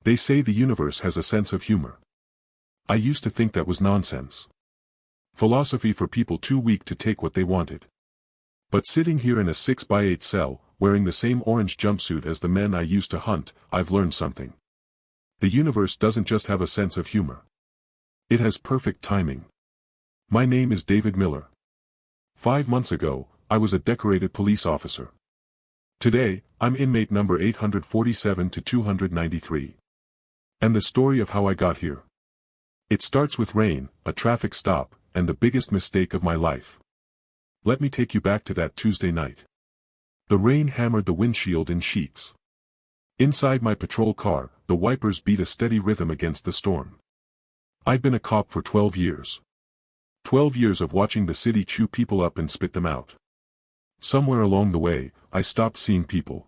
They say the universe has a sense of humor. I used to think that was nonsense. Philosophy for people too weak to take what they wanted. But sitting here in a 6x8 cell, wearing the same orange jumpsuit as the men I used to hunt, I've learned something. The universe doesn't just have a sense of humor. It has perfect timing. My name is David Miller. 5 months ago, I was a decorated police officer. Today, I'm inmate number 847 to 293. And the story of how I got here. It starts with rain, a traffic stop, and the biggest mistake of my life. Let me take you back to that Tuesday night. The rain hammered the windshield in sheets. Inside my patrol car, the wipers beat a steady rhythm against the storm. I'd been a cop for 12 years. 12 years of watching the city chew people up and spit them out. Somewhere along the way, I stopped seeing people.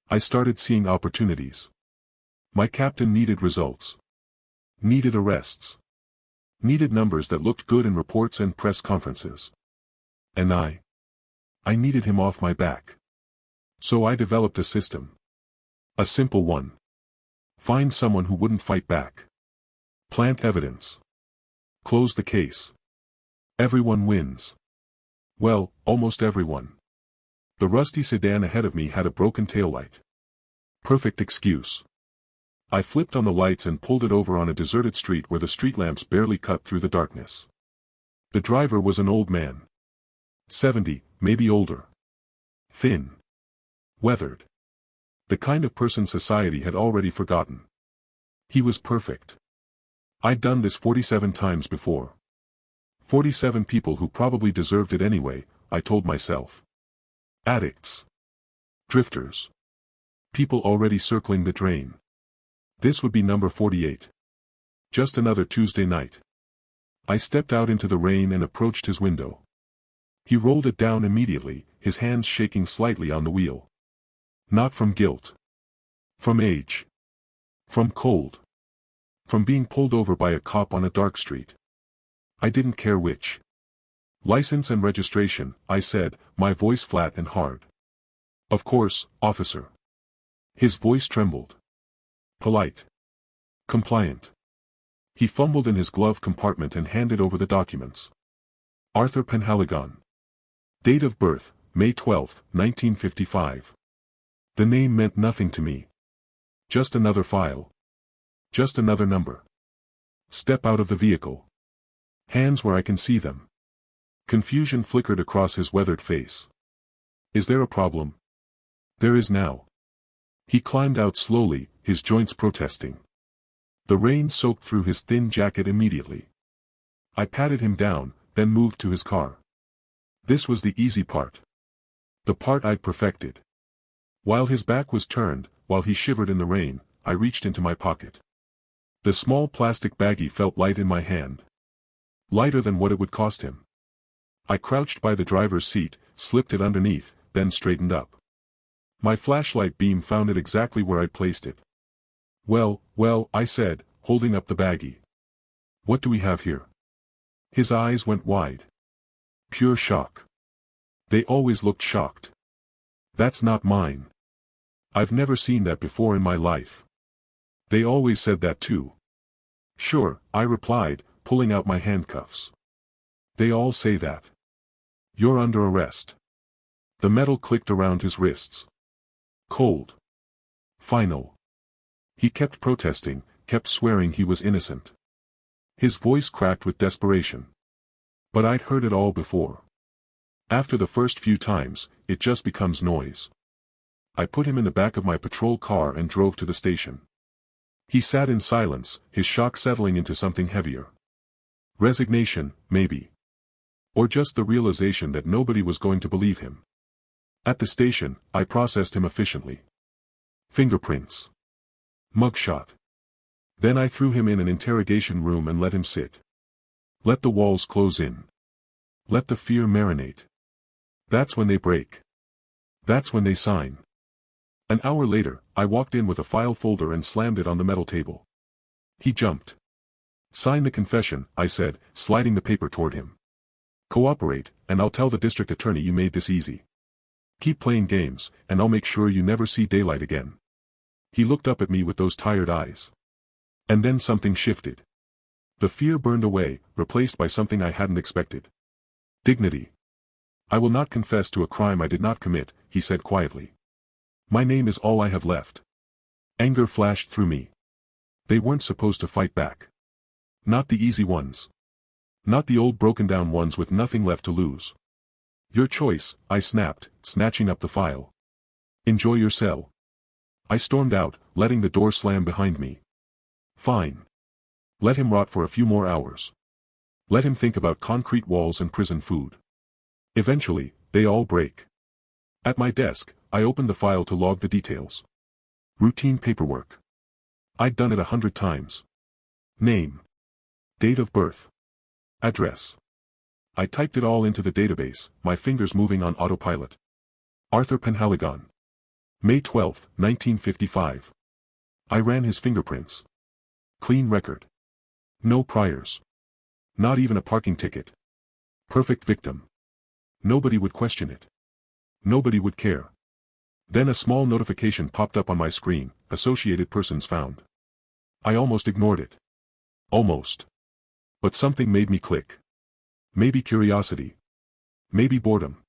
I started seeing opportunities. My captain needed results. Needed arrests. Needed numbers that looked good in reports and press conferences. And I needed him off my back. So I developed a system. A simple one. Find someone who wouldn't fight back. Plant evidence. Close the case. Everyone wins. Well, almost everyone. The rusty sedan ahead of me had a broken taillight. Perfect excuse. I flipped on the lights and pulled it over on a deserted street where the street lamps barely cut through the darkness. The driver was an old man. 70, maybe older. Thin. Weathered. The kind of person society had already forgotten. He was perfect. I'd done this 47 times before. 47 people who probably deserved it anyway, I told myself. Addicts. Drifters. People already circling the drain. This would be number 48. Just another Tuesday night. I stepped out into the rain and approached his window. He rolled it down immediately, his hands shaking slightly on the wheel. Not from guilt. From age. From cold. From being pulled over by a cop on a dark street. I didn't care which. License and registration, I said, my voice flat and hard. Of course, officer. His voice trembled. Polite. Compliant. He fumbled in his glove compartment and handed over the documents. Arthur Penhaligon. Date of birth, May 12, 1955. The name meant nothing to me. Just another file. Just another number. Step out of the vehicle. Hands where I can see them. Confusion flickered across his weathered face. Is there a problem? There is now. He climbed out slowly, his joints protesting. The rain soaked through his thin jacket immediately. I patted him down, then moved to his car. This was the easy part. The part I'd perfected. While his back was turned, while he shivered in the rain, I reached into my pocket. The small plastic baggie felt light in my hand. Lighter than what it would cost him. I crouched by the driver's seat, slipped it underneath, then straightened up. My flashlight beam found it exactly where I'd placed it. Well, I said, holding up the baggie. What do we have here? His eyes went wide. Pure shock. They always looked shocked. That's not mine. I've never seen that before in my life. They always said that too. Sure, I replied, pulling out my handcuffs. They all say that. You're under arrest. The metal clicked around his wrists. Cold. Final. He kept protesting, kept swearing he was innocent. His voice cracked with desperation. But I'd heard it all before. After the first few times, it just becomes noise. I put him in the back of my patrol car and drove to the station. He sat in silence, his shock settling into something heavier. Resignation, maybe. Or just the realization that nobody was going to believe him. At the station, I processed him efficiently. Fingerprints. Mugshot. Then I threw him in an interrogation room and let him sit. Let the walls close in. Let the fear marinate. That's when they break. That's when they sign. An hour later, I walked in with a file folder and slammed it on the metal table. He jumped. Sign the confession, I said, sliding the paper toward him. Cooperate, and I'll tell the district attorney you made this easy. Keep playing games, and I'll make sure you never see daylight again. He looked up at me with those tired eyes. And then something shifted. The fear burned away, replaced by something I hadn't expected. Dignity. I will not confess to a crime I did not commit, he said quietly. My name is all I have left. Anger flashed through me. They weren't supposed to fight back. Not the easy ones. Not the old broken-down ones with nothing left to lose. Your choice, I snapped, snatching up the file. Enjoy your cell. I stormed out, letting the door slam behind me. Fine. Let him rot for a few more hours. Let him think about concrete walls and prison food. Eventually, they all break. At my desk, I opened the file to log the details. Routine paperwork. I'd done it 100 times. Name. Date of birth. Address. I typed it all into the database, my fingers moving on autopilot. Arthur Penhaligon. May 12, 1955. I ran his fingerprints. Clean record. No priors. Not even a parking ticket. Perfect victim. Nobody would question it. Nobody would care. Then a small notification popped up on my screen, associated persons found. I almost ignored it. Almost. But something made me click. Maybe curiosity. Maybe boredom.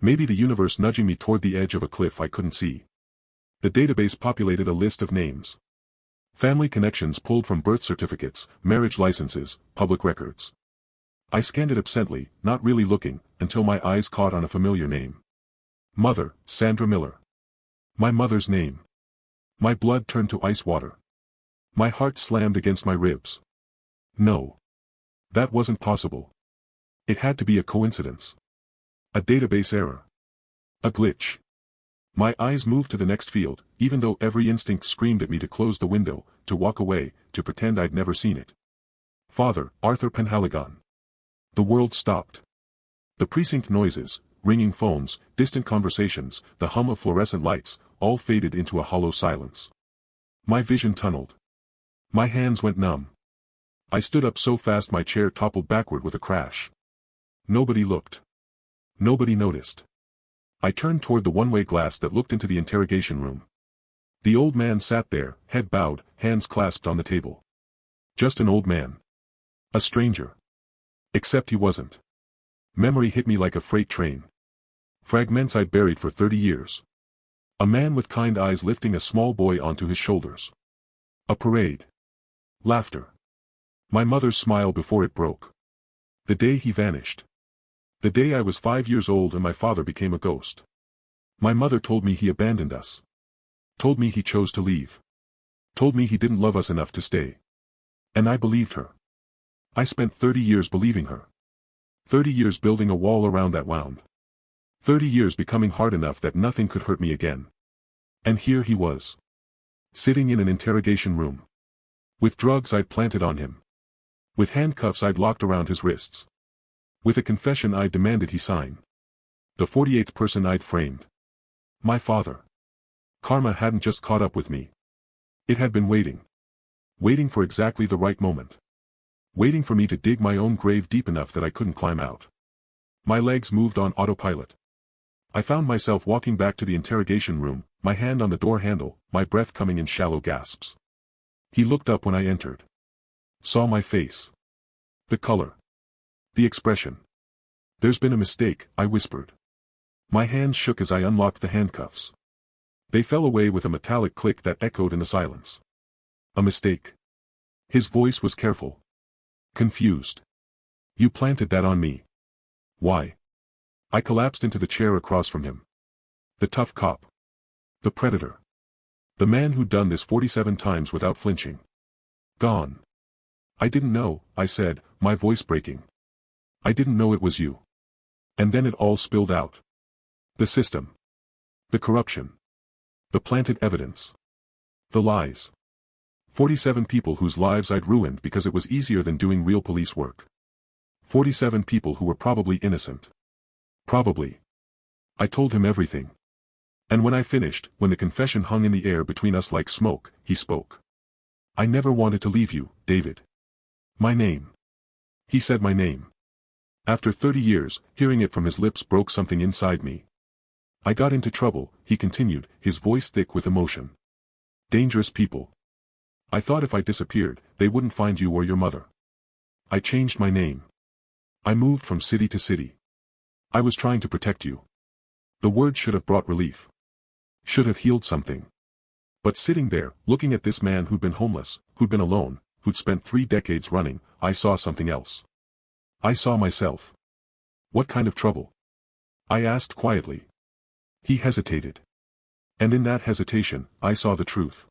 Maybe the universe nudging me toward the edge of a cliff I couldn't see. The database populated a list of names. Family connections pulled from birth certificates, marriage licenses, public records. I scanned it absently, not really looking, until my eyes caught on a familiar name. Mother, Sandra Miller. My mother's name. My blood turned to ice water. My heart slammed against my ribs. No. That wasn't possible. It had to be a coincidence. A database error. A glitch. My eyes moved to the next field, even though every instinct screamed at me to close the window, to walk away, to pretend I'd never seen it. Father, Arthur Penhaligon. The world stopped. The precinct noises, ringing phones, distant conversations, the hum of fluorescent lights, all faded into a hollow silence. My vision tunneled. My hands went numb. I stood up so fast my chair toppled backward with a crash. Nobody looked. Nobody noticed. I turned toward the one-way glass that looked into the interrogation room. The old man sat there, head bowed, hands clasped on the table. Just an old man. A stranger. Except he wasn't. Memory hit me like a freight train. Fragments I'd buried for 30 years. A man with kind eyes lifting a small boy onto his shoulders. A parade. Laughter. My mother's smile before it broke. The day he vanished. The day I was 5 years old and my father became a ghost. My mother told me he abandoned us. Told me he chose to leave. Told me he didn't love us enough to stay. And I believed her. I spent 30 years believing her. 30 years building a wall around that wound. 30 years becoming hard enough that nothing could hurt me again. And here he was. Sitting in an interrogation room. With drugs I'd planted on him. With handcuffs I'd locked around his wrists. With a confession I demanded he sign. The 48th person I'd framed. My father. Karma hadn't just caught up with me. It had been waiting. Waiting for exactly the right moment. Waiting for me to dig my own grave deep enough that I couldn't climb out. My legs moved on autopilot. I found myself walking back to the interrogation room, my hand on the door handle, my breath coming in shallow gasps. He looked up when I entered. Saw my face. The color. The expression. There's been a mistake, I whispered. My hands shook as I unlocked the handcuffs. They fell away with a metallic click that echoed in the silence. A mistake. His voice was careful. Confused. You planted that on me. Why? I collapsed into the chair across from him. The tough cop. The predator. The man who'd done this 47 times without flinching. Gone. I didn't know, I said, my voice breaking. I didn't know it was you. And then it all spilled out. The system. The corruption. The planted evidence. The lies. 47 people whose lives I'd ruined because it was easier than doing real police work. 47 people who were probably innocent. Probably. I told him everything. And when I finished, when the confession hung in the air between us like smoke, he spoke. I never wanted to leave you, David. My name. He said my name. After 30 years, hearing it from his lips broke something inside me. I got into trouble, he continued, his voice thick with emotion. Dangerous people. I thought if I disappeared, they wouldn't find you or your mother. I changed my name. I moved from city to city. I was trying to protect you. The words should have brought relief. Should have healed something. But sitting there, looking at this man who'd been homeless, who'd been alone, who'd spent 3 decades running, I saw something else. I saw myself. What kind of trouble? I asked quietly. He hesitated. And in that hesitation, I saw the truth.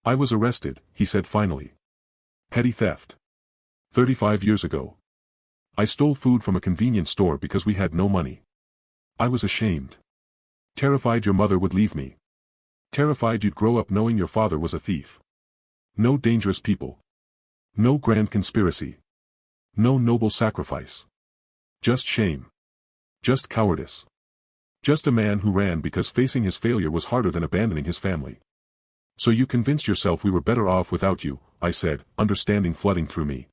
I was arrested, he said finally. Petty theft. 35 years ago. I stole food from a convenience store because we had no money. I was ashamed. Terrified your mother would leave me. Terrified you'd grow up knowing your father was a thief. No dangerous people. No grand conspiracy. No noble sacrifice. Just shame. Just cowardice. Just a man who ran because facing his failure was harder than abandoning his family. So you convinced yourself we were better off without you, I said, understanding flooding through me.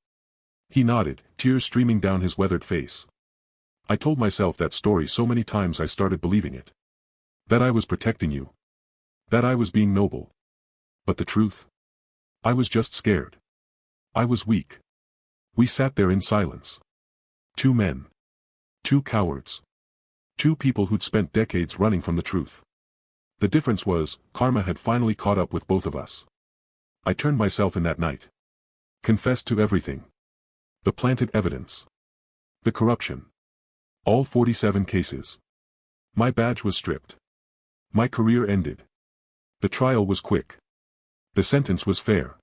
He nodded, tears streaming down his weathered face. I told myself that story so many times I started believing it. That I was protecting you. That I was being noble. But the truth? I was just scared. I was weak. We sat there in silence. 2 men. 2 cowards. 2 people who'd spent decades running from the truth. The difference was, karma had finally caught up with both of us. I turned myself in that night. Confessed to everything. The planted evidence. The corruption. All 47 cases. My badge was stripped. My career ended. The trial was quick. The sentence was fair.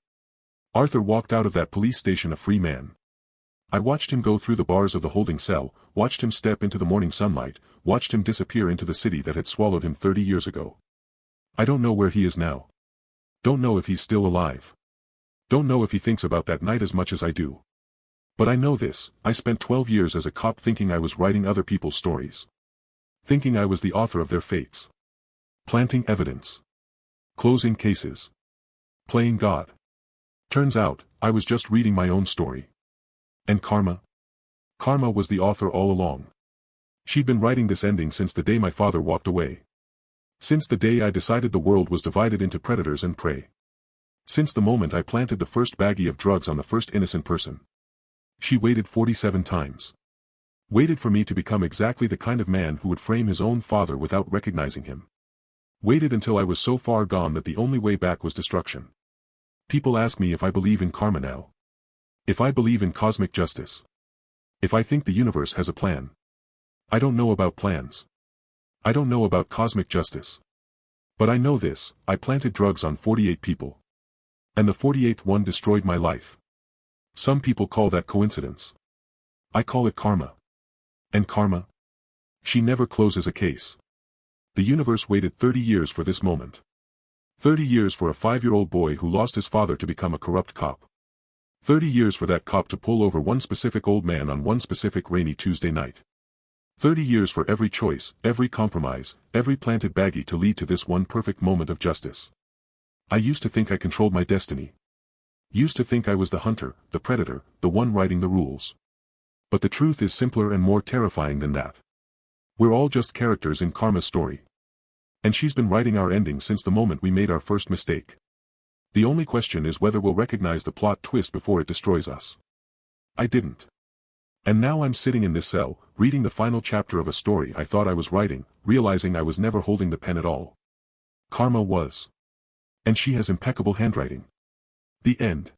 Arthur walked out of that police station a free man. I watched him go through the bars of the holding cell, watched him step into the morning sunlight, watched him disappear into the city that had swallowed him 30 years ago. I don't know where he is now. Don't know if he's still alive. Don't know if he thinks about that night as much as I do. But I know this, I spent 12 years as a cop thinking I was writing other people's stories. Thinking I was the author of their fates. Planting evidence. Closing cases. Playing God. Turns out, I was just reading my own story. And karma? Karma was the author all along. She'd been writing this ending since the day my father walked away. Since the day I decided the world was divided into predators and prey. Since the moment I planted the first baggie of drugs on the first innocent person. She waited 47 times. Waited for me to become exactly the kind of man who would frame his own father without recognizing him. Waited until I was so far gone that the only way back was destruction. People ask me if I believe in karma now. If I believe in cosmic justice. If I think the universe has a plan. I don't know about plans. I don't know about cosmic justice. But I know this, I planted drugs on 48 people. And the 48th one destroyed my life. Some people call that coincidence. I call it karma. And karma? She never closes a case. The universe waited 30 years for this moment. 30 years for a 5-year-old boy who lost his father to become a corrupt cop. 30 years for that cop to pull over one specific old man on one specific rainy Tuesday night. 30 years for every choice, every compromise, every planted baggie to lead to this one perfect moment of justice. I used to think I controlled my destiny. Used to think I was the hunter, the predator, the one writing the rules. But the truth is simpler and more terrifying than that. We're all just characters in karma's story. And she's been writing our ending since the moment we made our first mistake. The only question is whether we'll recognize the plot twist before it destroys us. I didn't. And now I'm sitting in this cell, reading the final chapter of a story I thought I was writing, realizing I was never holding the pen at all. Karma was. And she has impeccable handwriting. The end.